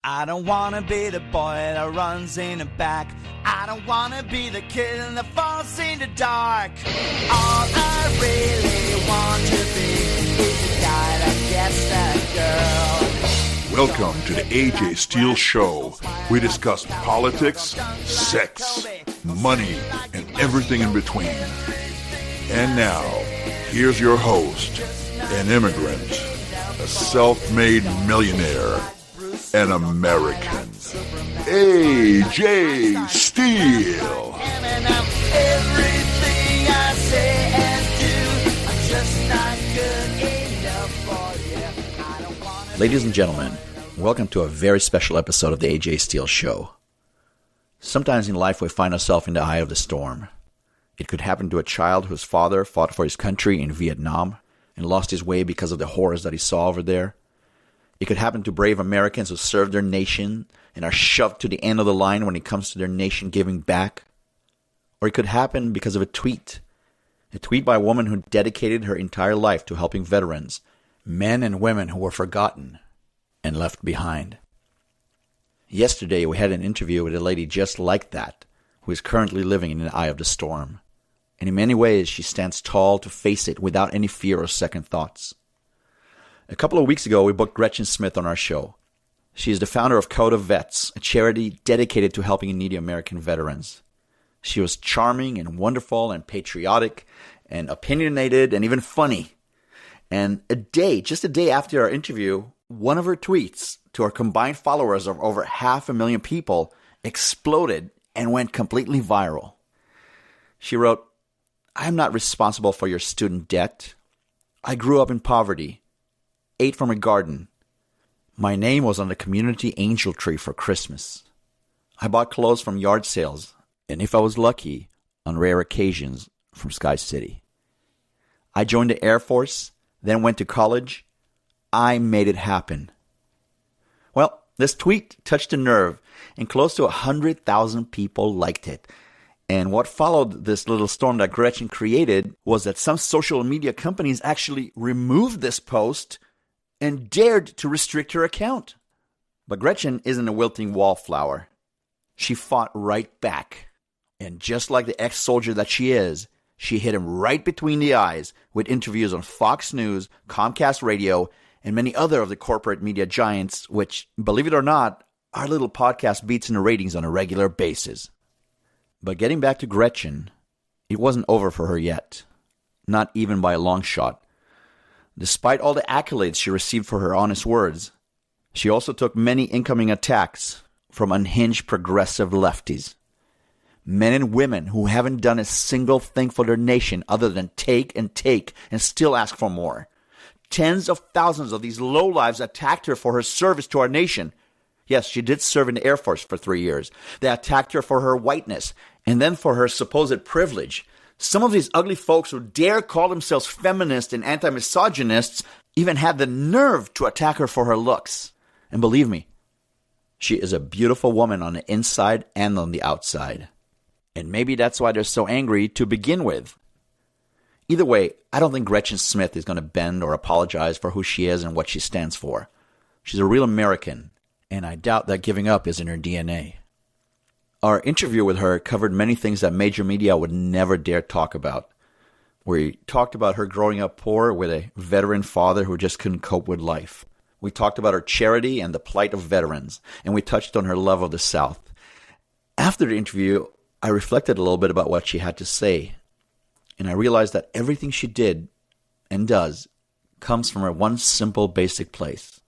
I don't wanna be the boy that runs in the back. I don't wanna be the kid that falls in the dark. All I really want to be is the guy that gets that girl. Welcome to the AJ Steele Show. We discuss politics, sex, money, and everything in between. And now, here's your host, an immigrant, a self-made millionaire, an American, AJ Steele. Everything I say and do, I'm just not good enough for you. I don't wanna. Ladies and gentlemen, welcome to a very special episode of the AJ Steele Show. Sometimes in life we find ourselves in the eye of the storm. It could happen to a child whose father fought for his country in Vietnam and lost his way because of the horrors that he saw over there. It could happen to brave Americans who serve their nation and are shoved to the end of the line when it comes to their nation giving back. Or it could happen because of a tweet by a woman who dedicated her entire life to helping veterans, men and women who were forgotten and left behind. Yesterday we had an interview with a lady just like that, who is currently living in the eye of the storm. And in many ways she stands tall to face it without any fear or second thoughts. A couple of weeks ago, we booked Gretchen Smith on our show. She is the founder of VETS, a charity dedicated to helping needy American veterans. She was charming and wonderful and patriotic and opinionated and even funny. And just a day after our interview, one of her tweets to our combined followers of over 500,000 people exploded and went completely viral. She wrote, "I am not responsible for your student debt. I grew up in poverty. Ate from a garden. My name was on the community angel tree for Christmas. I bought clothes from yard sales, and if I was lucky, on rare occasions, from Sky City. I joined the Air Force, then went to college. I made it happen." Well, this tweet touched a nerve, and close to 100,000 people liked it. And what followed this little storm that Gretchen created was that some social media companies actually removed this post and dared to restrict her account. But Gretchen isn't a wilting wallflower. She fought right back. And just like the ex-soldier that she is, she hit him right between the eyes with interviews on Fox News, Comcast Radio, and many other of the corporate media giants, which, believe it or not, our little podcast beats in the ratings on a regular basis. But getting back to Gretchen, it wasn't over for her yet. Not even by a long shot. Despite all the accolades she received for her honest words, she also took many incoming attacks from unhinged progressive lefties. Men and women who haven't done a single thing for their nation other than take and still ask for more. Tens of thousands of these lowlives attacked her for her service to our nation. Yes, she did serve in the Air Force for 3 years. They attacked her for her whiteness and then for her supposed privilege. Some of these ugly folks who dare call themselves feminists and anti-misogynists even had the nerve to attack her for her looks. And believe me, she is a beautiful woman on the inside and on the outside. And maybe that's why they're so angry to begin with. Either way, I don't think Gretchen Smith is going to bend or apologize for who she is and what she stands for. She's a real American, and I doubt that giving up is in her DNA. Our interview with her covered many things that major media would never dare talk about. We talked about her growing up poor with a veteran father who just couldn't cope with life. We talked about her charity and the plight of veterans, and we touched on her love of the South. After the interview, I reflected a little bit about what she had to say, and I realized that everything she did and does comes from her one simple basic place: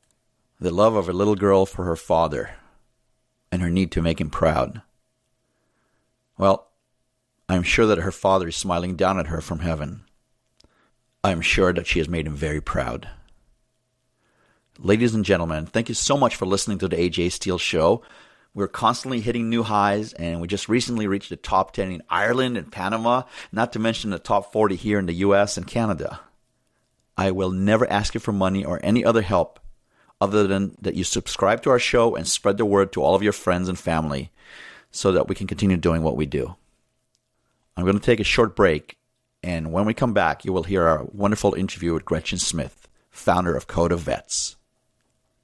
the love of a little girl for her father and her need to make him proud. Well, I am sure that her father is smiling down at her from heaven. I am sure that she has made him very proud. Ladies and gentlemen, thank you so much for listening to the AJ Steele Show. We're constantly hitting new highs, and we just recently reached the top 10 in Ireland and Panama, not to mention the top 40 here in the US and Canada. I will never ask you for money or any other help other than that you subscribe to our show and spread the word to all of your friends and family, so that we can continue doing what we do. I'm going to take a short break, and when we come back, you will hear our wonderful interview with Gretchen Smith, founder of VETS.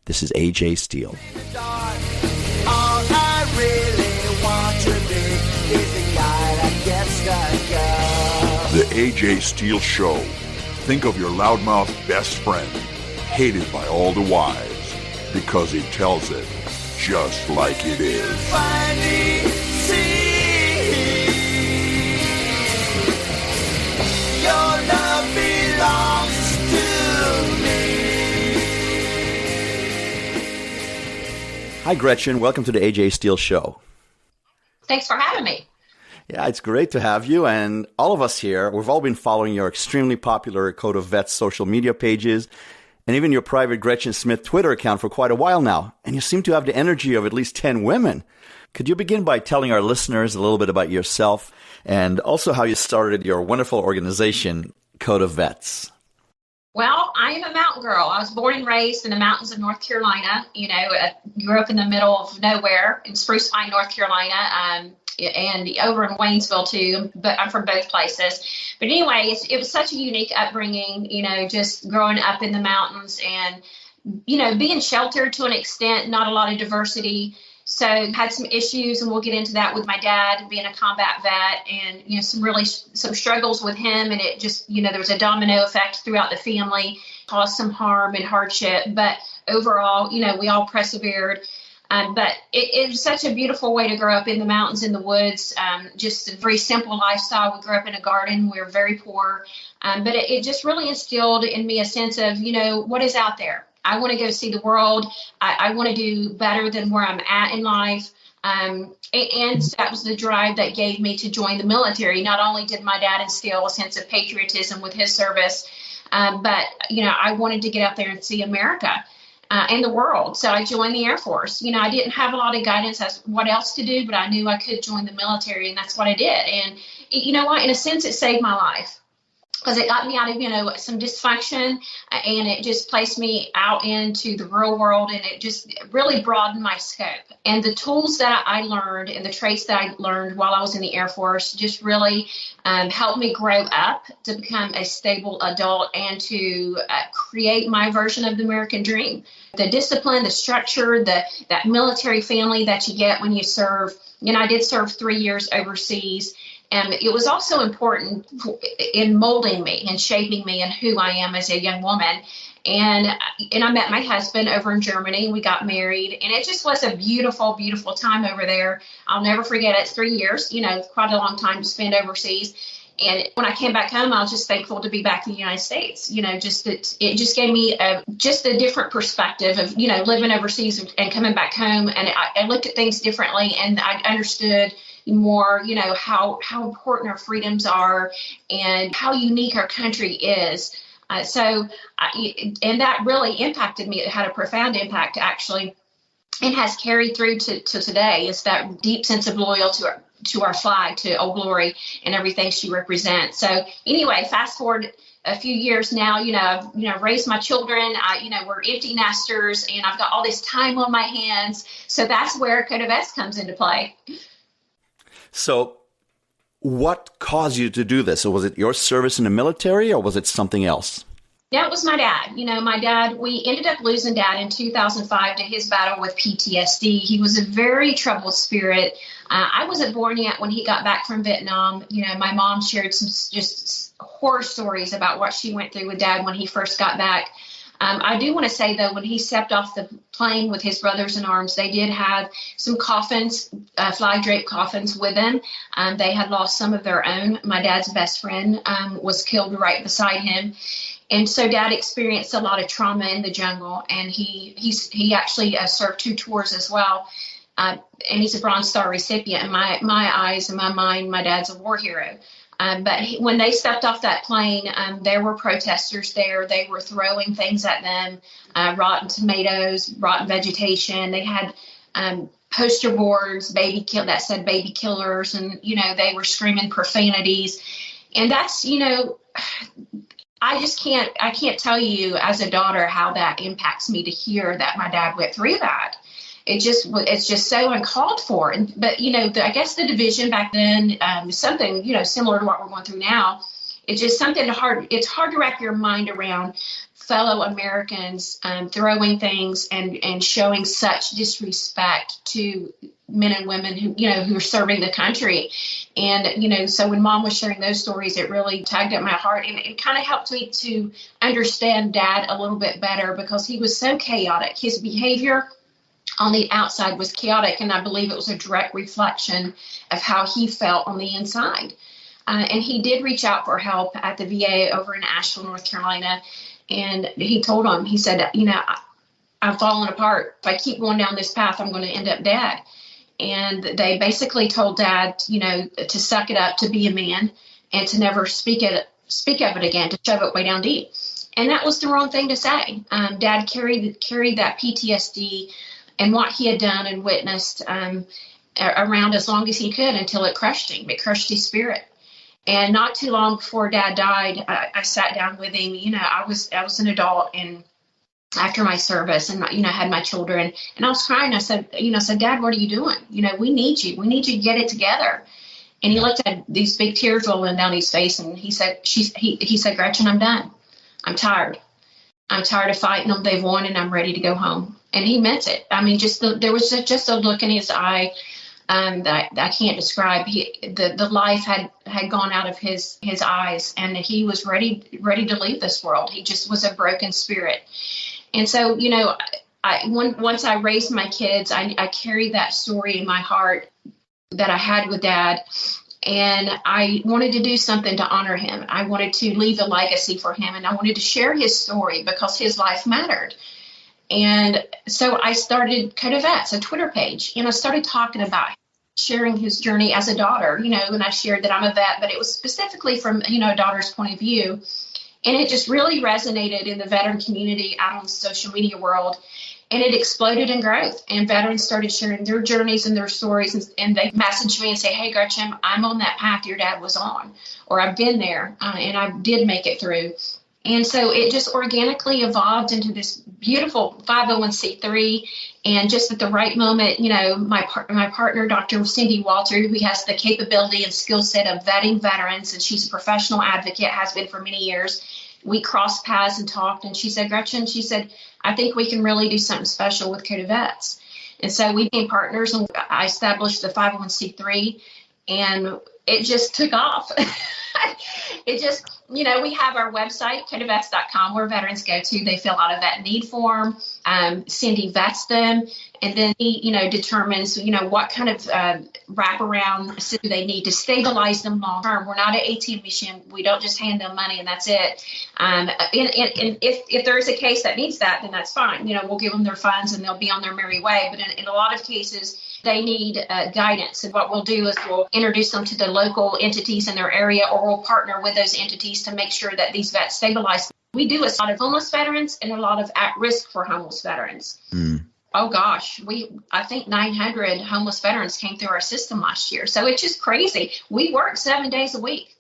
This is AJ Steele. In the dark. AJ Steele Show. Think of your loudmouth best friend, hated by all the wives, because he tells it just like it is. Finally see your love belongs to me. Hi, Gretchen. Welcome to the AJ Steele Show. Thanks for having me. Yeah, it's great to have you. And all of us here, we've all been following your extremely popular Code of VETS social media pages and even your private Gretchen Smith Twitter account for quite a while now. And you seem to have the energy of at least 10 women. Could you begin by telling our listeners a little bit about yourself and also how you started your wonderful organization, Code of VETS? Well, I am a mountain girl. I was born and raised in the mountains of North Carolina. Grew up in the middle of nowhere in Spruce Pine, North Carolina, and over in Waynesville too, but I'm from both places. But anyway, it was such a unique upbringing, just growing up in the mountains and, being sheltered to an extent, not a lot of diversity. So had some issues, and we'll get into that with my dad being a combat vet, and, some struggles with him. And it just, there was a domino effect throughout the family, caused some harm and hardship. But overall, we all persevered. But it was such a beautiful way to grow up in the mountains, in the woods, just a very simple lifestyle. We grew up in a garden. We were very poor. But it just really instilled in me a sense of, what is out there? I want to go see the world. I want to do better than where I'm at in life. And that was the drive that gave me to join the military. Not only did my dad instill a sense of patriotism with his service, but, I wanted to get out there and see America. And the world. So I joined the Air Force. I didn't have a lot of guidance as what else to do, but I knew I could join the military, and that's what I did. And you know what? In a sense, it saved my life because it got me out of, some dysfunction, and it just placed me out into the real world, and it just really broadened my scope. And the tools that I learned and the traits that I learned while I was in the Air Force just really helped me grow up to become a stable adult and to create my version of the American dream. The discipline, the structure, that military family that you get when you serve. I did serve 3 years overseas. And it was also important in molding me and shaping me and who I am as a young woman. And I met my husband over in Germany, and we got married. And it just was a beautiful, beautiful time over there. I'll never forget it. 3 years, quite a long time to spend overseas. And when I came back home, I was just thankful to be back in the United States. Just that it just gave me a different perspective of, living overseas and coming back home. And I looked at things differently, and I understood more, how important our freedoms are and how unique our country is. And that really impacted me. It had a profound impact, actually, and has carried through to today. Is that deep sense of loyalty to our flag, to Old Glory, and everything she represents. So anyway, fast forward a few years now, I've raised my children, we're empty nesters, and I've got all this time on my hands. So that's where Code of VETS comes into play. So what caused you to do this? So was it your service in the military, or was it something else? Yeah, it was my dad. My dad, we ended up losing Dad in 2005 to his battle with PTSD. He was a very troubled spirit. I wasn't born yet when he got back from Vietnam. My mom shared some just horror stories about what she went through with Dad when he first got back. I do want to say, though, when he stepped off the plane with his brothers in arms, they did have some coffins, flag draped coffins with them. They had lost some of their own. My dad's best friend was killed right beside him. And so Dad experienced a lot of trauma in the jungle, and he actually served 2 tours as well. And he's a Bronze Star recipient. In my eyes and my mind, my dad's a war hero. But when they stepped off that plane, there were protesters there. They were throwing things at them, rotten tomatoes, rotten vegetation. They had poster boards, that said baby killers, and, they were screaming profanities. And that's, I can't tell you as a daughter how that impacts me to hear that my dad went through that. It's just so uncalled for. But, I guess the division back then was something, similar to what we're going through now. It's just something it's hard to wrap your mind around fellow Americans throwing things and showing such disrespect to men and women who are serving the country. And, so when Mom was sharing those stories, it really tugged at my heart, and it kind of helped me to understand Dad a little bit better, because he was so chaotic. His behavior on the outside was chaotic, and I believe it was a direct reflection of how he felt on the inside. And he did reach out for help at the VA over in Asheville, North Carolina. And he told him, he said, I'm falling apart. If I keep going down this path, I'm going to end up dead. And they basically told Dad, to suck it up, to be a man, and to never speak of it again, to shove it way down deep. And that was the wrong thing to say. Dad carried that PTSD and what he had done and witnessed around as long as he could, until it crushed him. It crushed his spirit. And not too long before Dad died, I sat down with him. I was an adult, and after my service, and had my children, and I was crying. I said, Dad, what are you doing? We need you. We need you to get it together. And he looked at these big tears rolling down his face, and he said, he said, Gretchen, I'm done. I'm tired. I'm tired of fighting them. They've won, and I'm ready to go home. And he meant it. I mean, there was just a look in his eye that I can't describe. The life had gone out of his eyes, and he was ready to leave this world. He just was a broken spirit. And so, once I raised my kids, I carried that story in my heart that I had with Dad, and I wanted to do something to honor him. I wanted to leave a legacy for him, and I wanted to share his story because his life mattered. And so I started Code of VETS, a Twitter page, and I started talking about sharing his journey as a daughter, and I shared that I'm a vet, but it was specifically from, a daughter's point of view. And it just really resonated in the veteran community out on the social media world. And it exploded in growth. And veterans started sharing their journeys and their stories. And they messaged me and say, hey, Gretchen, I'm on that path your dad was on. Or I've been there, and I did make it through. And so it just organically evolved into this beautiful 501c3. And just at the right moment, my partner, Dr. Cindy Walter, who has the capability and skill set of vetting veterans, and she's a professional advocate, has been for many years. We crossed paths and talked, and she said, Gretchen, I think we can really do something special with Code of VETS. And so we became partners, and I established the 501c3, and it just took off. It just, we have our website, codeofvets.com, where veterans go to. They fill out a vet need form. Cindy vets them, and then he, determines, what kind of wraparound system they need to stabilize them long term. We're not an ATM machine. We don't just hand them money and that's it. And if there is a case that needs that, then that's fine. We'll give them their funds and they'll be on their merry way. But in a lot of cases, they need guidance. And what we'll do is we'll introduce them to the local entities in their area, or we'll partner with those entities to make sure that these vets stabilize. We do a lot of homeless veterans and a lot of at-risk for homeless veterans. Oh, gosh, I think 900 homeless veterans came through our system last year. So it's just crazy. We work 7 days a week.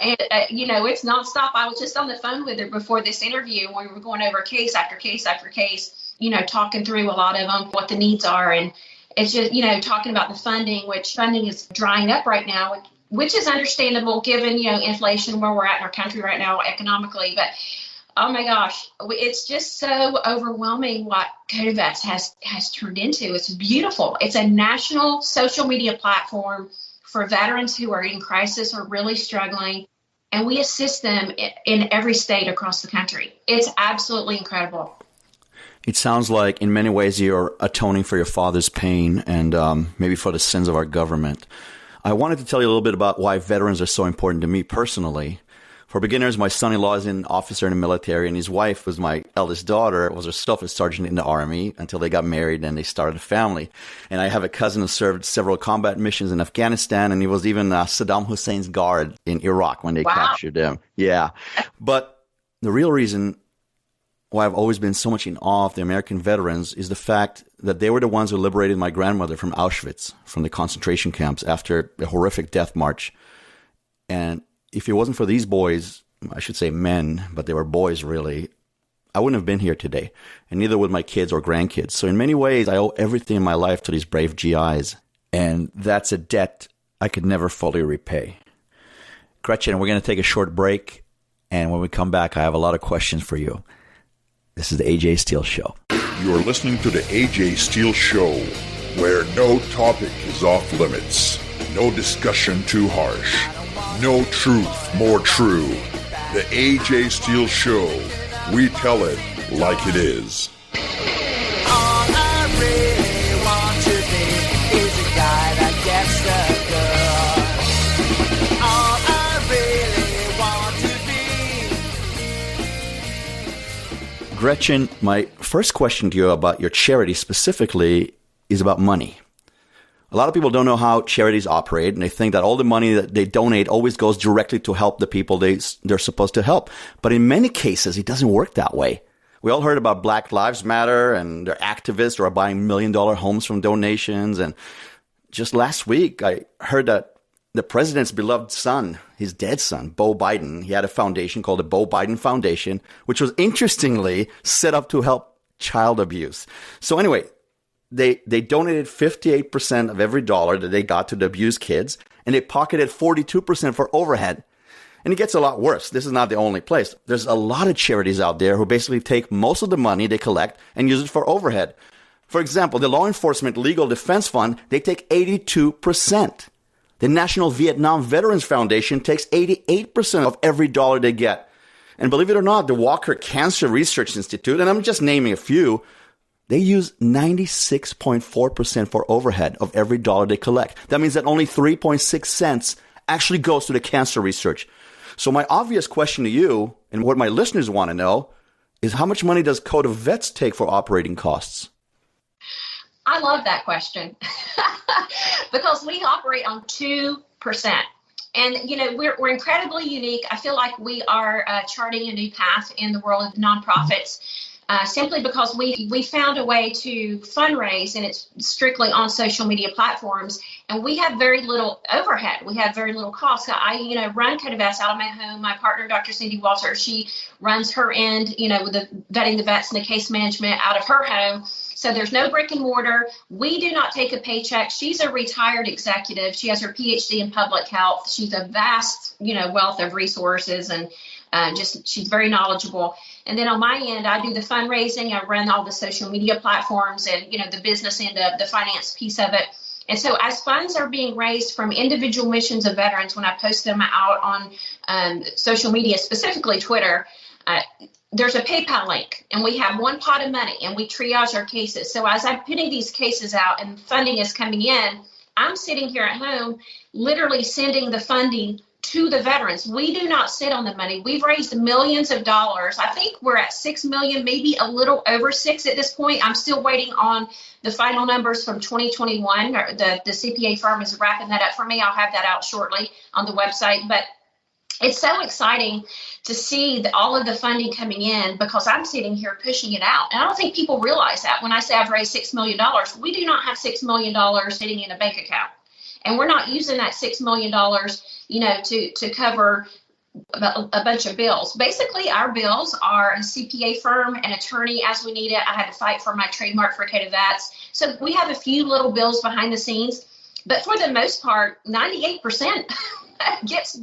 And, it's nonstop. I was just on the phone with her before this interview. We were going over case after case after case, talking through a lot of them, what the needs are. And it's just, talking about the funding, which funding is drying up right now, which is understandable given, inflation, where we're at in our country right now economically. But oh my gosh, it's just so overwhelming what Code of VETS has turned into. It's beautiful. It's a national social media platform for veterans who are in crisis or really struggling. And we assist them in every state across the country. It's absolutely incredible. It sounds like in many ways you're atoning for your father's pain and maybe for the sins of our government. I wanted to tell you a little bit about why veterans are so important to me personally. For beginners, my son-in-law is an officer in the military, and his wife was my eldest daughter, was herself a sergeant in the Army until they got married and they started a family. And I have a cousin who served several combat missions in Afghanistan, and he was even Saddam Hussein's guard in Iraq when they captured him. Yeah. But the real reason why I've always been so much in awe of the American veterans is the fact that they were the ones who liberated my grandmother from Auschwitz, from the concentration camps after a horrific death march. And if it wasn't for these boys, I should say men, but they were boys really, I wouldn't have been here today. And neither would my kids or grandkids. So in many ways, I owe everything in my life to these brave GIs. And that's a debt I could never fully repay. Gretchen, we're going to take a short break. And when we come back, I have a lot of questions for you. This is the AJ Steele Show. You are listening to the AJ Steele Show, where no topic is off limits, no discussion too harsh, no truth more true. The AJ Steele Show, we tell it like it is. All I really want to be is a guy that gets the girl. All I really want to be. Gretchen, my first question to you about your charity specifically is about money. A lot of people don't know how charities operate, and they think that all the money that they donate always goes directly to help the people they're supposed to help. But in many cases, it doesn't work that way. We all heard about Black Lives Matter and their activists who are buying $1 million homes from donations. And just last week, I heard that the president's beloved son, his dead son, Beau Biden, he had a foundation called the Beau Biden Foundation, which was interestingly set up to help child abuse. So anyway, they donated 58% of every dollar that they got to the abused kids, and they pocketed 42% for overhead. And it gets a lot worse. This is not the only place. There's a lot of charities out there who basically take most of the money they collect and use it for overhead. For example, the Law Enforcement Legal Defense Fund, they take 82%. The National Vietnam Veterans Foundation takes 88% of every dollar they get. And believe it or not, the Walker Cancer Research Institute, and I'm just naming a few, they use 96.4% for overhead of every dollar they collect. That means that only 3.6 cents actually goes to the cancer research. So my obvious question to you, and what my listeners want to know, is how much money does Code of VETS take for operating costs? I love that question because we operate on 2%. And, we're incredibly unique. I feel like we are charting a new path in the world of nonprofits. Simply because we found a way to fundraise, and it's strictly on social media platforms, and we have very little overhead. We have very little cost. I run Code of VETS out of my home. My partner, Dr. Cindy Walter, she runs her end, with the vetting the vets and the case management out of her home. So there's no brick and mortar. We do not take a paycheck. She's a retired executive. She has her PhD in public health. She's a vast, wealth of resources, and she's very knowledgeable. And then on my end, I do the fundraising. I run all the social media platforms and, the business end of the finance piece of it. And so as funds are being raised from individual missions of veterans, when I post them out on social media, specifically Twitter, there's a PayPal link, and we have one pot of money, and we triage our cases. So as I'm putting these cases out and funding is coming in, I'm sitting here at home literally sending the funding to the veterans. We do not sit on the money. We've raised millions of dollars. I think we're at 6 million, maybe a little over 6 at this point. I'm still waiting on the final numbers from 2021. The CPA firm is wrapping that up for me. I'll have that out shortly on the website. But it's so exciting to see all of the funding coming in because I'm sitting here pushing it out. And I don't think people realize that when I say I've raised $6 million, we do not have $6 million sitting in a bank account. And we're not using that $6 million, to cover a bunch of bills. Basically, our bills are a CPA firm, an attorney as we need it. I had to fight for my trademark for Code of VETS. So we have a few little bills behind the scenes. But for the most part, 98% gets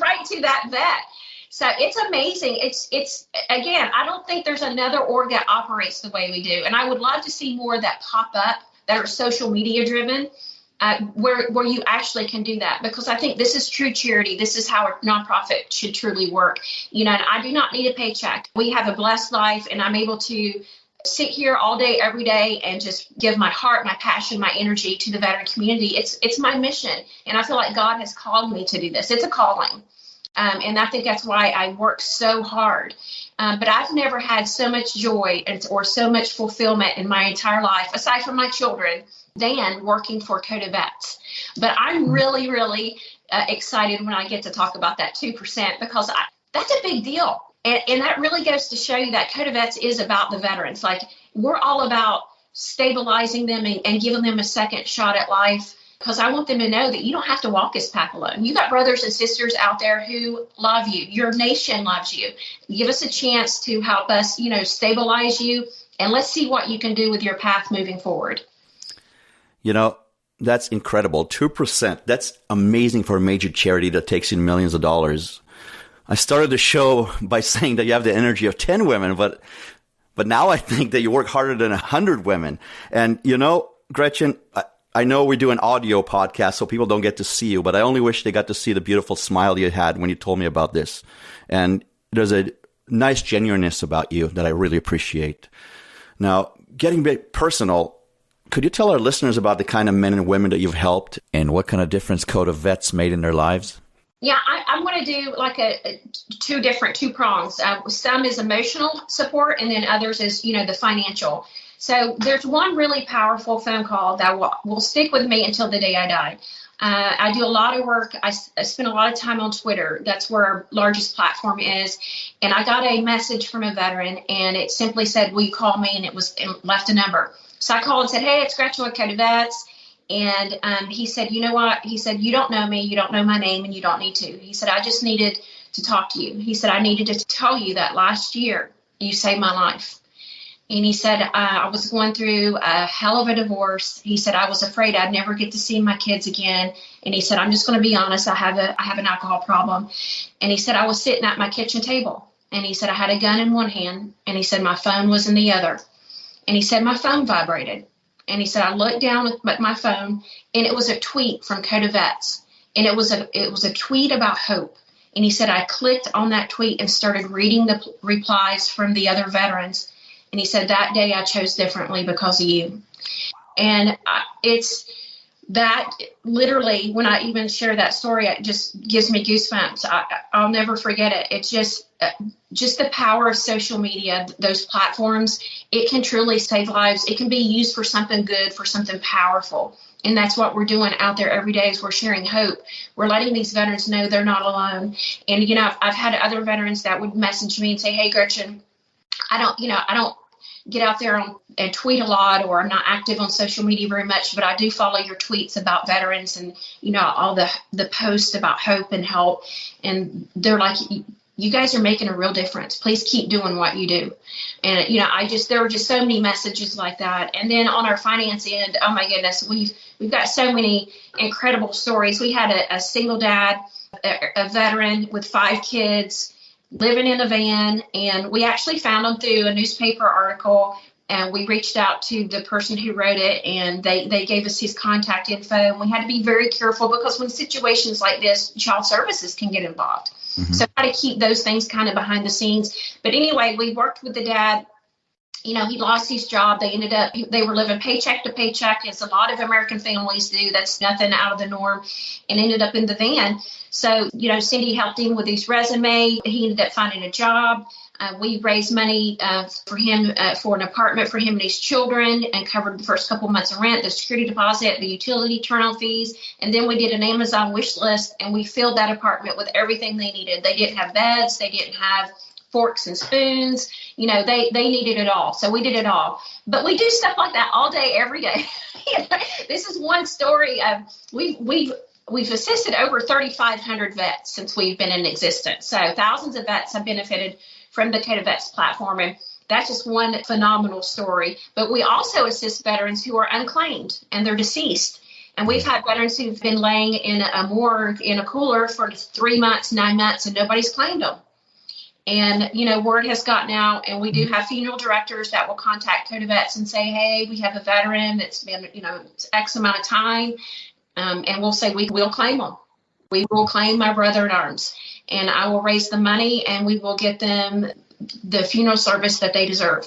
right to that vet. So it's amazing. It's again, I don't think there's another org that operates the way we do. And I would love to see more that pop up that are social media driven. Where you actually can do that, because I think this is true charity. This is how a nonprofit should truly work. And I do not need a paycheck. We have a blessed life, and I'm able to sit here all day, every day, and just give my heart, my passion, my energy to the veteran community. It's my mission, and I feel like God has called me to do this. It's a calling, and I think that's why I work so hard. But I've never had so much joy or so much fulfillment in my entire life, aside from my children, than working for Code of VETS. But I'm really, really excited when I get to talk about that 2% because that's a big deal. And that really goes to show you that Code of VETS is about the veterans. Like, we're all about stabilizing them and giving them a second shot at life, because I want them to know that you don't have to walk this path alone. You got brothers and sisters out there who love you. Your nation loves you. Give us a chance to help us, stabilize you, and let's see what you can do with your path moving forward. That's incredible. 2%. That's amazing for a major charity that takes in millions of dollars. I started the show by saying that you have the energy of 10 women, but now I think that you work harder than 100 women. And, Gretchen, I know we do an audio podcast, so people don't get to see you, but I only wish they got to see the beautiful smile you had when you told me about this. And there's a nice genuineness about you that I really appreciate. Now, getting a bit personal, could you tell our listeners about the kind of men and women that you've helped and what kind of difference Code of VETS made in their lives? Yeah, I'm going to do like two prongs. Some is emotional support, and then others is, the financial. So there's one really powerful phone call that will stick with me until the day I die. I do a lot of work. I spend a lot of time on Twitter. That's where our largest platform is. And I got a message from a veteran, and it simply said, will you call me? And it left a number. So I called and said, hey, it's Gretchen with Code of VETS. And he said, you know what? He said, you don't know me, you don't know my name, and you don't need to. He said, I just needed to talk to you. He said, I needed to tell you that last year you saved my life. And he said, I was going through a hell of a divorce. He said, I was afraid I'd never get to see my kids again. And he said, I'm just going to be honest, I have an alcohol problem. And he said, I was sitting at my kitchen table. And he said, I had a gun in one hand. And he said, my phone was in the other. And he said, my phone vibrated. And he said, I looked down at my phone, and it was a tweet from Code of VETS. And it was a tweet about hope. And he said, I clicked on that tweet and started reading the replies from the other veterans. And he said, that day I chose differently because of you. And it's that literally, when I even share that story, it just gives me goosebumps. I'll never forget it. It's just the power of social media, those platforms. It can truly save lives. It can be used for something good, for something powerful. And that's what we're doing out there every day is we're sharing hope. We're letting these veterans know they're not alone. And, I've had other veterans that would message me and say, hey, Gretchen, I don't get out there and tweet a lot, or I'm not active on social media very much, but I do follow your tweets about veterans and, all the posts about hope and help. And they're like, you guys are making a real difference. Please keep doing what you do. And, there were just so many messages like that. And then on our finance end, oh my goodness, we've got so many incredible stories. We had a single dad, a veteran with 5 kids, living in a van, and we actually found him through a newspaper article, and we reached out to the person who wrote it, and they gave us his contact info. And we had to be very careful because when situations like this, child services can get involved. Mm-hmm. So how to keep those things kind of behind the scenes. But anyway, we worked with the dad. He lost his job. They were living paycheck to paycheck, as a lot of American families do. That's nothing out of the norm, and ended up in the van. So, Cindy helped him with his resume. He ended up finding a job. We raised money for him for an apartment for him and his children, and covered the first couple months of rent, the security deposit, the utility turn-on fees. And then we did an Amazon wish list, and we filled that apartment with everything they needed. They didn't have beds. They didn't have forks and spoons. They needed it all. So we did it all. But we do stuff like that all day, every day. This is one story. We've assisted over 3,500 vets since we've been in existence. So thousands of vets have benefited from the Code of VETS platform. And that's just one phenomenal story. But we also assist veterans who are unclaimed and they're deceased. And we've had veterans who've been laying in a morgue in a cooler for 3 months, 9 months, and nobody's claimed them. And, word has gotten out, and we do have funeral directors that will contact Code of VETS and say, hey, we have a veteran that's been, X amount of time. And we'll say, we'll claim them. We will claim my brother in arms, and I will raise the money, and we will get them the funeral service that they deserve.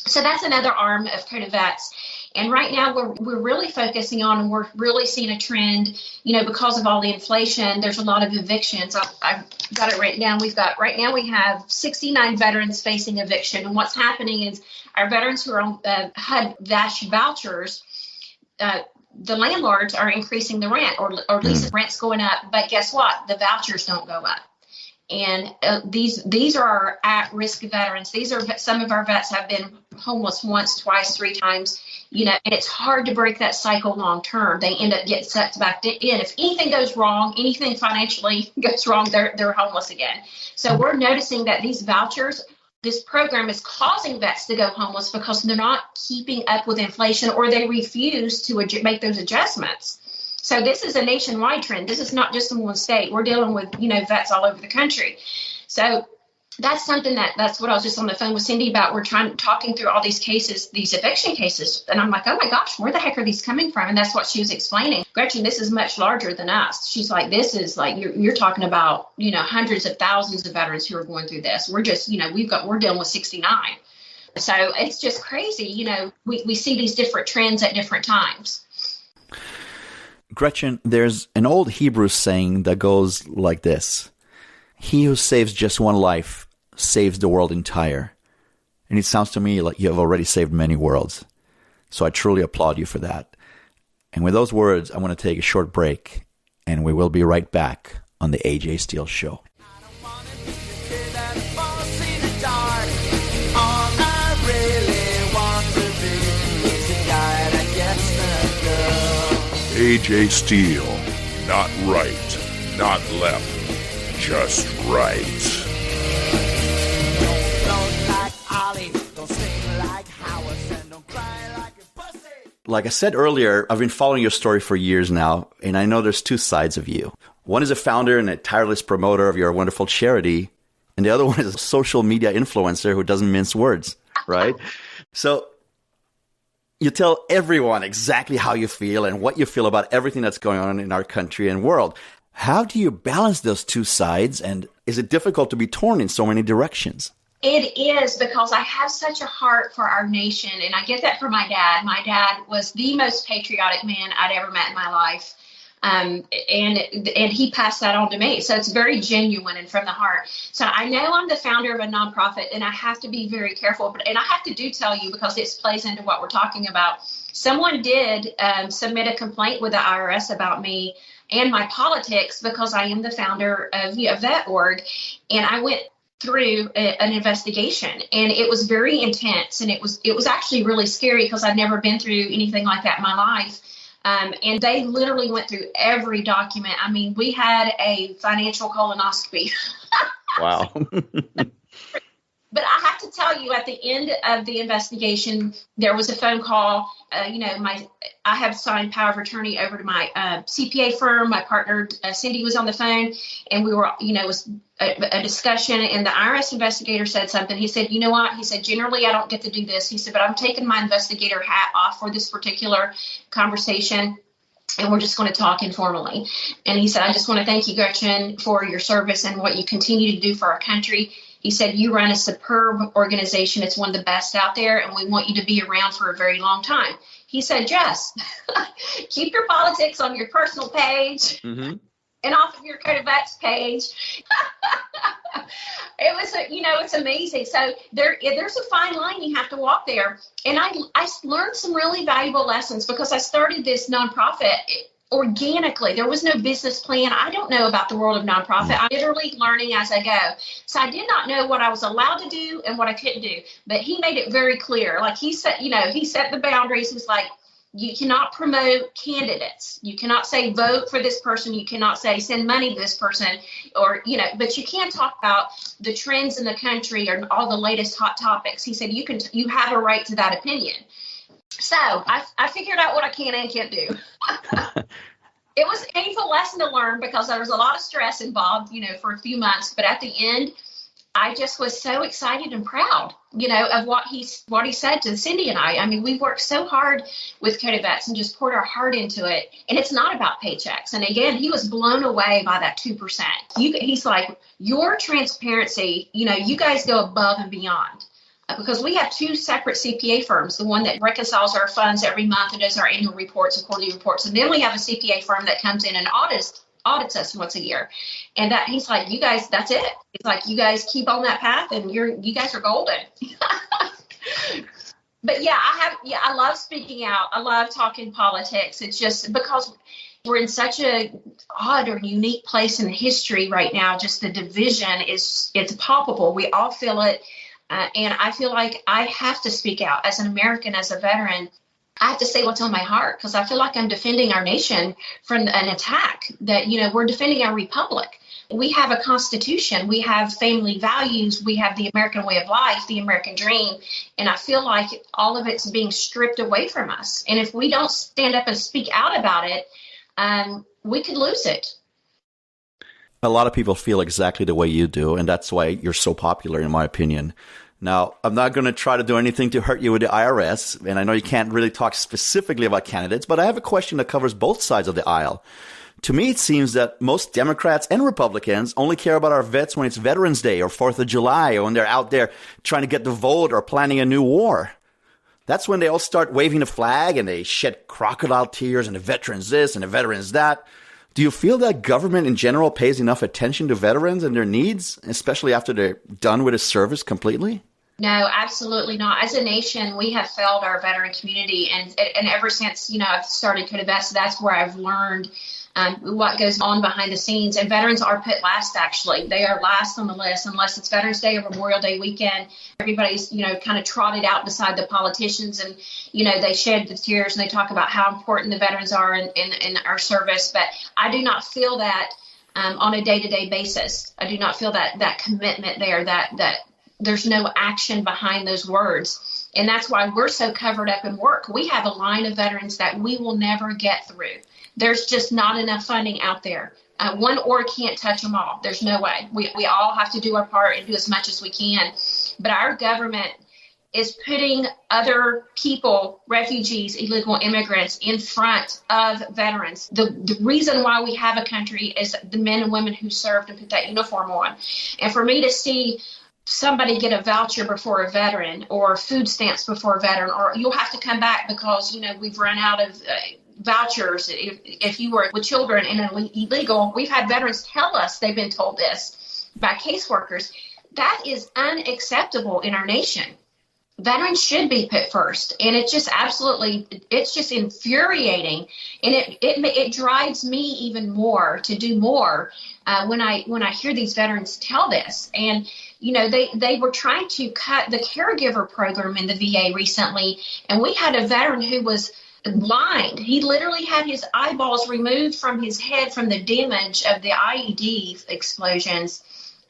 So that's another arm of Code of VETS. And right now we're really focusing on, and we're really seeing a trend, because of all the inflation, there's a lot of evictions. I've got it written down. Right now we have 69 veterans facing eviction. And what's happening is our veterans who are on HUD-VASH vouchers, the landlords are increasing the rent, or at least the rent's going up. But guess what? The vouchers don't go up. And these are our at-risk veterans. These are some of our vets have been homeless once, twice, 3 times, and it's hard to break that cycle long term. They end up getting sucked back in. If anything goes wrong, anything financially goes wrong, they're homeless again. So we're noticing that these vouchers, this program is causing vets to go homeless because they're not keeping up with inflation, or they refuse to make those adjustments. So this is a nationwide trend. This is not just in one state. We're dealing with, vets all over the country. So that's something that's what I was just on the phone with Cindy about. We're talking through all these cases, these eviction cases. And I'm like, oh my gosh, where the heck are these coming from? And that's what she was explaining. Gretchen, this is much larger than us. She's like, this is like, you're talking about, hundreds of thousands of veterans who are going through this. We're just, we're dealing with 69. So it's just crazy. We see these different trends at different times. Gretchen, there's an old Hebrew saying that goes like this: he who saves just one life saves the world entire. And it sounds to me like you have already saved many worlds. So I truly applaud you for that. And with those words, I want to take a short break, and we will be right back on the AJ Steele Show. AJ Steele. Not right, not left, just right. Like I said earlier, I've been following your story for years now, and I know there's two sides of you. One is a founder and a tireless promoter of your wonderful charity, and the other one is a social media influencer who doesn't mince words, right? So you tell everyone exactly how you feel and what you feel about everything that's going on in our country and world. How do you balance those two sides, and is it difficult to be torn in so many directions? It is, because I have such a heart for our nation, and I get that from my dad. My dad was the most patriotic man I'd ever met in my life, and he passed that on to me. So it's very genuine and from the heart. So I know I'm the founder of a nonprofit, and I have to be very careful. And I have to tell you, because this plays into what we're talking about. Someone did submit a complaint with the IRS about me and my politics, because I am the founder of VET.org, and I went through an investigation, and it was very intense, and it was actually really scary, because I'd never been through anything like that in my life. And they literally went through every document. I mean, we had a financial colonoscopy. Wow. But I have to tell you, at the end of the investigation, there was a phone call. I have signed power of attorney over to my CPA firm. My partner, Cindy, was on the phone, and we were, it was a discussion, and the IRS investigator said something. He said, you know what? He said, generally, I don't get to do this. He said, but I'm taking my investigator hat off for this particular conversation, and we're just going to talk informally. And he said, I just want to thank you, Gretchen, for your service and what you continue to do for our country. He said, you run a superb organization. It's one of the best out there, and we want you to be around for a very long time. He said, Jess, keep your politics on your personal page and off of your Code of VETS page. It was, it's amazing. So there's a fine line you have to walk there. And I learned some really valuable lessons, because I started this nonprofit organically. There was no business plan. I don't know about the world of nonprofit. I'm literally learning as I go. So I did not know what I was allowed to do and what I couldn't do. But he made it very clear. Like he set the boundaries. He's like, you cannot promote candidates. You cannot say vote for this person. You cannot say send money to this person, or, but you can talk about the trends in the country or all the latest hot topics. He said, you have a right to that opinion. So I figured out what I can and can't do. It was a painful lesson to learn, because there was a lot of stress involved, for a few months. But at the end, I just was so excited and proud, of what he said to Cindy and I. I mean, we worked so hard with Code of VETS and just poured our heart into it. And it's not about paychecks. And again, he was blown away by that 2%. He's like, your transparency, you guys go above and beyond. Because we have two separate CPA firms, the one that reconciles our funds every month and does our annual reports and quarterly reports. And then we have a CPA firm that comes in and audits us once a year. And that he's like, you guys, that's it. It's like, you guys keep on that path, and you guys are golden. But I love speaking out. I love talking politics. It's just because we're in such a odd or unique place in history right now. Just the division it's palpable. We all feel it. And I feel like I have to speak out as an American, as a veteran. I have to say what's on my heart, because I feel like I'm defending our nation from an attack, that, we're defending our republic. We have a constitution. We have family values. We have the American way of life, the American dream. And I feel like all of it's being stripped away from us. And if we don't stand up and speak out about it, we could lose it. A lot of people feel exactly the way you do, and that's why you're so popular, in my opinion. Now, I'm not going to try to do anything to hurt you with the IRS, and I know you can't really talk specifically about candidates, but I have a question that covers both sides of the aisle. To me, it seems that most Democrats and Republicans only care about our vets when it's Veterans Day or 4th of July, or when they're out there trying to get the vote or planning a new war. That's when they all start waving the flag and they shed crocodile tears and the veterans this and the veterans that. Do you feel that government in general pays enough attention to veterans and their needs, especially after they're done with the service completely? No, absolutely not. As a nation, we have failed our veteran community. And ever since, I've started Code of VETS, that's where I've learned what goes on behind the scenes. And veterans are put last, actually. They are last on the list, unless it's Veterans Day or Memorial Day weekend. Everybody's, kind of trotted out beside the politicians and, they shed the tears and they talk about how important the veterans are in our service. But I do not feel that on a day-to-day basis. I do not feel that commitment there, that there's no action behind those words. And that's why we're so covered up in work. We have a line of veterans that we will never get through. There's just not enough funding out there. One org can't touch them all. There's no way. We all have to do our part and do as much as we can. But our government is putting other people, refugees, illegal immigrants, in front of veterans. The reason why we have a country is the men and women who served and put that uniform on. And for me to see somebody get a voucher before a veteran or food stamps before a veteran, or you'll have to come back because, we've run out of vouchers if you were with children and illegal. We've had veterans tell us they've been told this by caseworkers. That is unacceptable in our nation. Veterans should be put first, and it's just infuriating, and it drives me even more to do more when I hear these veterans tell this. And they were trying to cut the caregiver program in the VA recently, and we had a veteran who was blind. He literally had his eyeballs removed from his head from the damage of the IED explosions.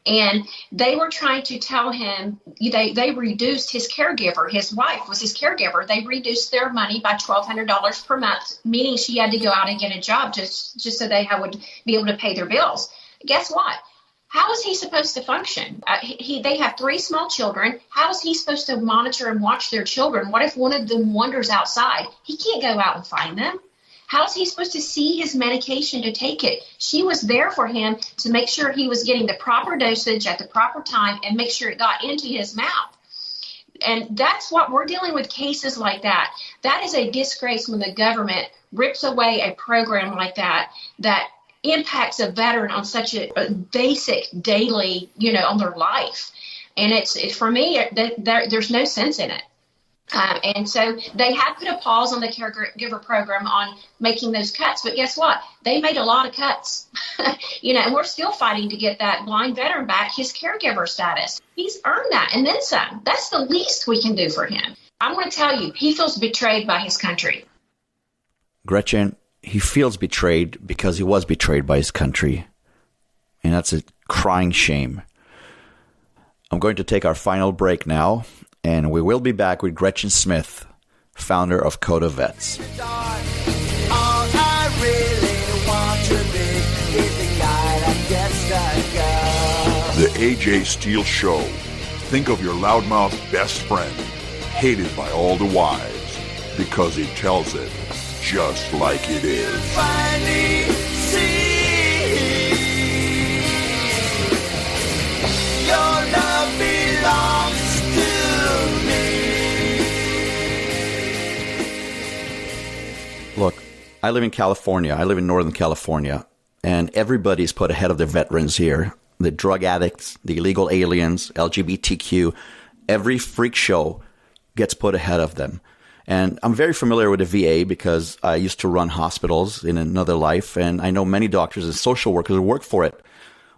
And they were trying to tell him, they reduced his caregiver. His wife was his caregiver. They reduced their money by $1,200 per month, meaning she had to go out and get a job just so they would be able to pay their bills. Guess what? How is he supposed to function? They have 3 small children. How is he supposed to monitor and watch their children? What if one of them wanders outside? He can't go out and find them. How is he supposed to see his medication to take it? She was there for him to make sure he was getting the proper dosage at the proper time and make sure it got into his mouth. And that's what we're dealing with, cases like that. That is a disgrace when the government rips away a program like that impacts a veteran on such a basic daily, on their life. And it's for me, there's no sense in it. And so they have put a pause on the caregiver program on making those cuts. But guess what? They made a lot of cuts, and we're still fighting to get that blind veteran back his caregiver status. He's earned that and then some. That's the least we can do for him. I'm going to tell you, he feels betrayed by his country. Gretchen, he feels betrayed because he was betrayed by his country. And that's a crying shame. I'm going to take our final break now. And we will be back with Gretchen Smith, founder of Code of VETS. The AJ Steele Show. Think of your loudmouth best friend, hated by all the wives, because he tells it just like it is. Finally see your love belongs to me. Look, I live in California. I live in Northern California, and everybody's put ahead of their veterans here. The drug addicts, the illegal aliens, LGBTQ, every freak show gets put ahead of them. And I'm very familiar with the VA because I used to run hospitals in another life, and I know many doctors and social workers who work for it.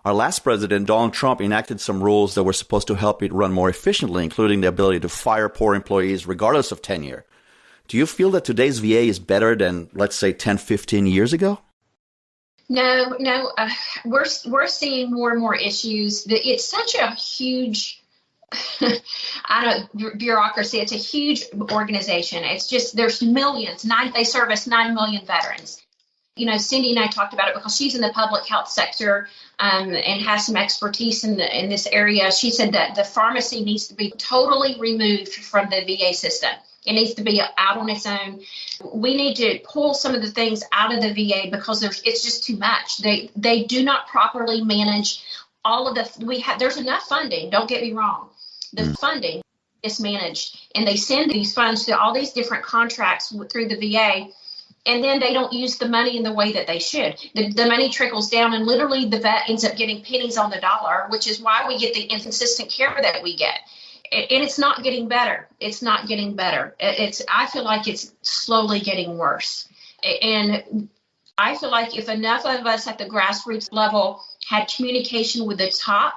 Our last president, Donald Trump, enacted some rules that were supposed to help it run more efficiently, including the ability to fire poor employees regardless of tenure. Do you feel that today's VA is better than, let's say, 10, 15 years ago? No. We're seeing more and more issues. It's such a huge bureaucracy. It's a huge organization. It's just, there's millions. They service 9 million veterans. Cindy and I talked about it because she's in the public health sector and has some expertise in this area. She said that the pharmacy needs to be totally removed from the VA system. It needs to be out on its own. We need to pull some of the things out of the VA because it's just too much. They do not properly manage all of there's enough funding. Don't get me wrong. The funding is managed, and they send these funds to all these different contracts through the VA, and then they don't use the money in the way that they should. The money trickles down, and literally the vet ends up getting pennies on the dollar, which is why we get the inconsistent care that we get. And it's not getting better. It's not getting better. I feel like it's slowly getting worse. And I feel like if enough of us at the grassroots level had communication with the top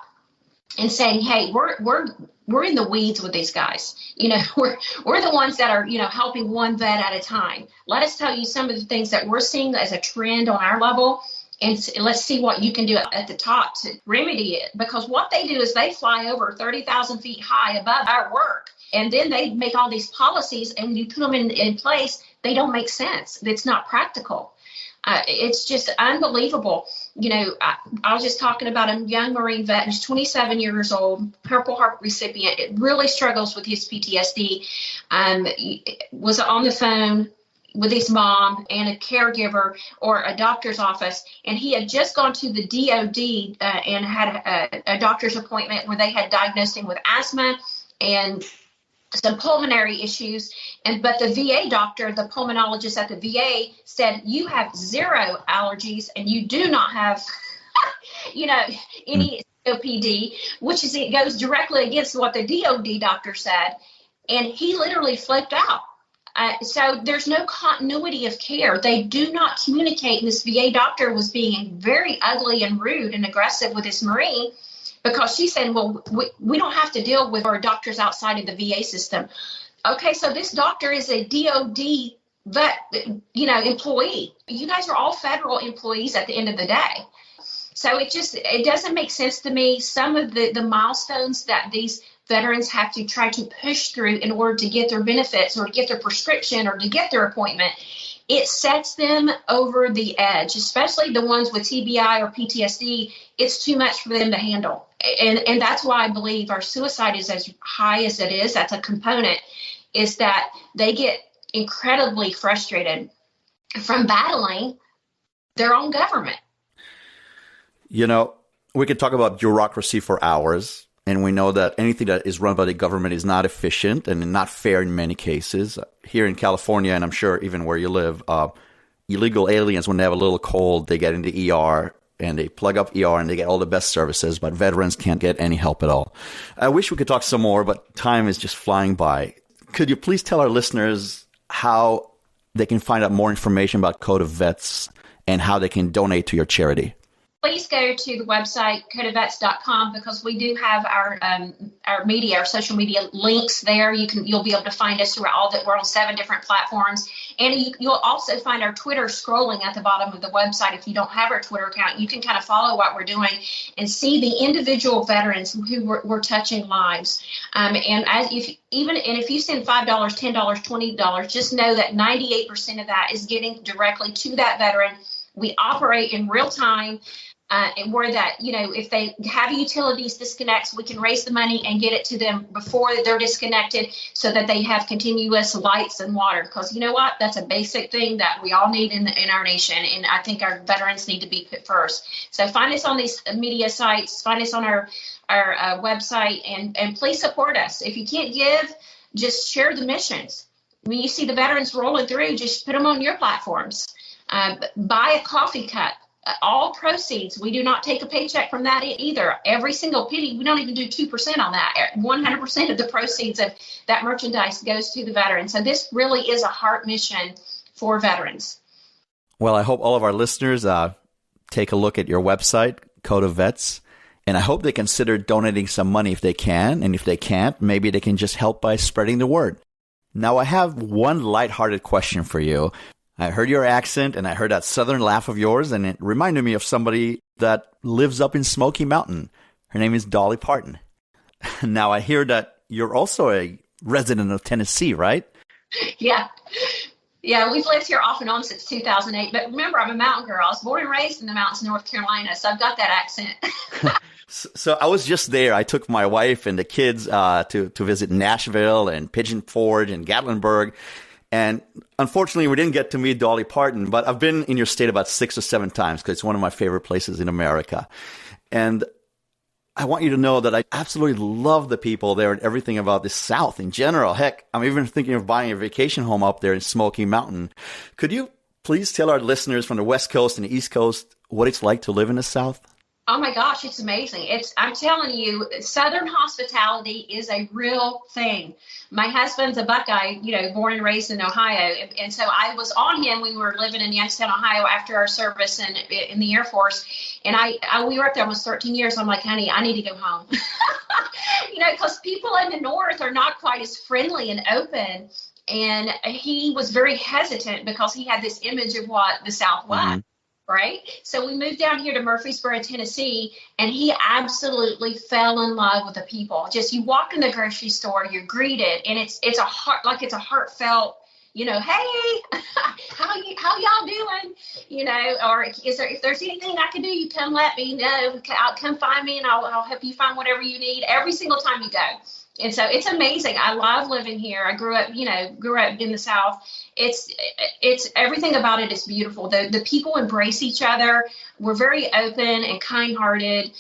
and saying, hey, we're in the weeds with these guys. We're the ones that are, helping one vet at a time. Let us tell you some of the things that we're seeing as a trend on our level. And let's see what you can do at the top to remedy it. Because what they do is they fly over 30,000 feet high above our work. And then they make all these policies, and you put them in place, they don't make sense. It's not practical. It's just unbelievable. I was just talking about a young Marine vet who's 27 years old, Purple Heart recipient. It really struggles with his PTSD. Was on the phone with his mom and a caregiver or a doctor's office, and he had just gone to the DOD and had a doctor's appointment where they had diagnosed him with asthma and some pulmonary issues. But the VA doctor, the pulmonologist at the VA, said, you have zero allergies and you do not have, any COPD, it goes directly against what the DOD doctor said. And he literally flipped out. So there's no continuity of care. They do not communicate. And this VA doctor was being very ugly and rude and aggressive with this Marine, because she said, well, we don't have to deal with our doctors outside of the VA system. Okay, so this doctor is a DOD vet, employee. You guys are all federal employees at the end of the day. So it doesn't make sense to me. Some of the milestones that these veterans have to try to push through in order to get their benefits or to get their prescription or to get their appointment, it sets them over the edge, especially the ones with TBI or PTSD. It's too much for them to handle. And that's why I believe our suicide is as high as it is. That's a component, is that they get incredibly frustrated from battling their own government. We could talk about bureaucracy for hours. And we know that anything that is run by the government is not efficient and not fair in many cases. Here in California, and I'm sure even where you live, illegal aliens, when they have a little cold, they get into ER and they plug up ER and they get all the best services, but veterans can't get any help at all. I wish we could talk some more, but time is just flying by. Could you please tell our listeners how they can find out more information about Code of Vets and how they can donate to your charity? Please go to the website, codeofvets.com, because we do have our media, our social media links there. You'll be able to find us throughout all that. We're on 7 different platforms. And you'll also find our Twitter scrolling at the bottom of the website. If you don't have our Twitter account, you can kind of follow what we're doing and see the individual veterans who we're touching lives. If you send $5, $10, $20, just know that 98% of that is getting directly to that veteran. We operate in real time. And where that, if they have utilities disconnects, we can raise the money and get it to them before they're disconnected so that they have continuous lights and water. Because you know what? That's a basic thing that we all need in our nation. And I think our veterans need to be put first. So find us on these media sites, find us on our website, and please support us. If you can't give, just share the missions. When you see the veterans rolling through, just put them on your platforms. Buy a coffee cup. All proceeds, we do not take a paycheck from that either. Every single penny, we don't even do 2% on that. 100% of the proceeds of that merchandise goes to the veterans. So this really is a heart mission for veterans. Well, I hope all of our listeners take a look at your website, Code of Vets, and I hope they consider donating some money if they can. And if they can't, maybe they can just help by spreading the word. Now, I have one lighthearted question for you. I heard your accent and I heard that southern laugh of yours, and it reminded me of somebody that lives up in Smoky Mountain. Her name is Dolly Parton. Now, I hear that you're also a resident of Tennessee, right? Yeah. Yeah, we've lived here off and on since 2008. But remember, I'm a mountain girl. I was born and raised in the mountains of North Carolina, so I've got that accent. So I was just there. I took my wife and the kids to visit Nashville and Pigeon Forge and Gatlinburg. And unfortunately, we didn't get to meet Dolly Parton, but I've been in your state about 6 or 7 times because it's one of my favorite places in America. And I want you to know that I absolutely love the people there and everything about the South in general. Heck, I'm even thinking of buying a vacation home up there in Smoky Mountain. Could you please tell our listeners from the West Coast and the East Coast what it's like to live in the South? Oh my gosh, it's amazing. I'm telling you, Southern hospitality is a real thing. My husband's a Buckeye, born and raised in Ohio. And so I was on him when we were living in Youngstown, Ohio after our service in the Air Force. And we were up there almost 13 years. I'm like, honey, I need to go home. Because people in the North are not quite as friendly and open. And he was very hesitant because he had this image of what the South was. Mm-hmm. Right. So we moved down here to Murfreesboro, Tennessee, and he absolutely fell in love with the people. Just you walk in the grocery store, you're greeted, and it's a heartfelt, hey, how y'all doing? Or if there's anything I can do, you come let me know. I'll come find me and I'll help you find whatever you need every single time you go. And so it's amazing. I love living here. I grew up in the South. It's everything about it is beautiful. The people embrace each other. We're very open and kind-hearted.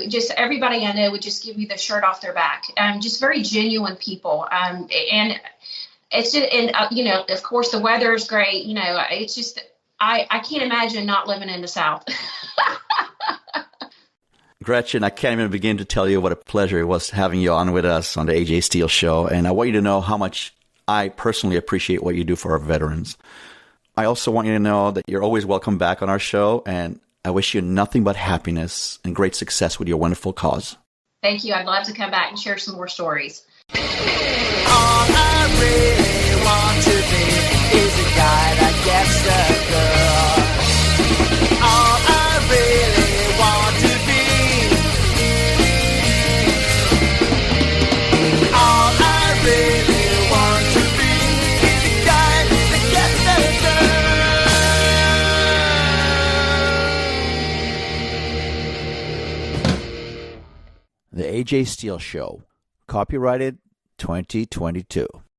Just everybody I know would just give you the shirt off their back. Just very genuine people. And it's just, of course the weather is great. It's just, I can't imagine not living in the South. Gretchen, I can't even begin to tell you what a pleasure it was having you on with us on the AJ Steele Show. And I want you to know how much I personally appreciate what you do for our veterans. I also want you to know that you're always welcome back on our show. And I wish you nothing but happiness and great success with your wonderful cause. Thank you. I'd love to come back and share some more stories. All I really want to be is a guy that gets the girl. All I really want to be. All I really want to be is a guy that gets the girl. The AJ Steele Show. Copyrighted 2022.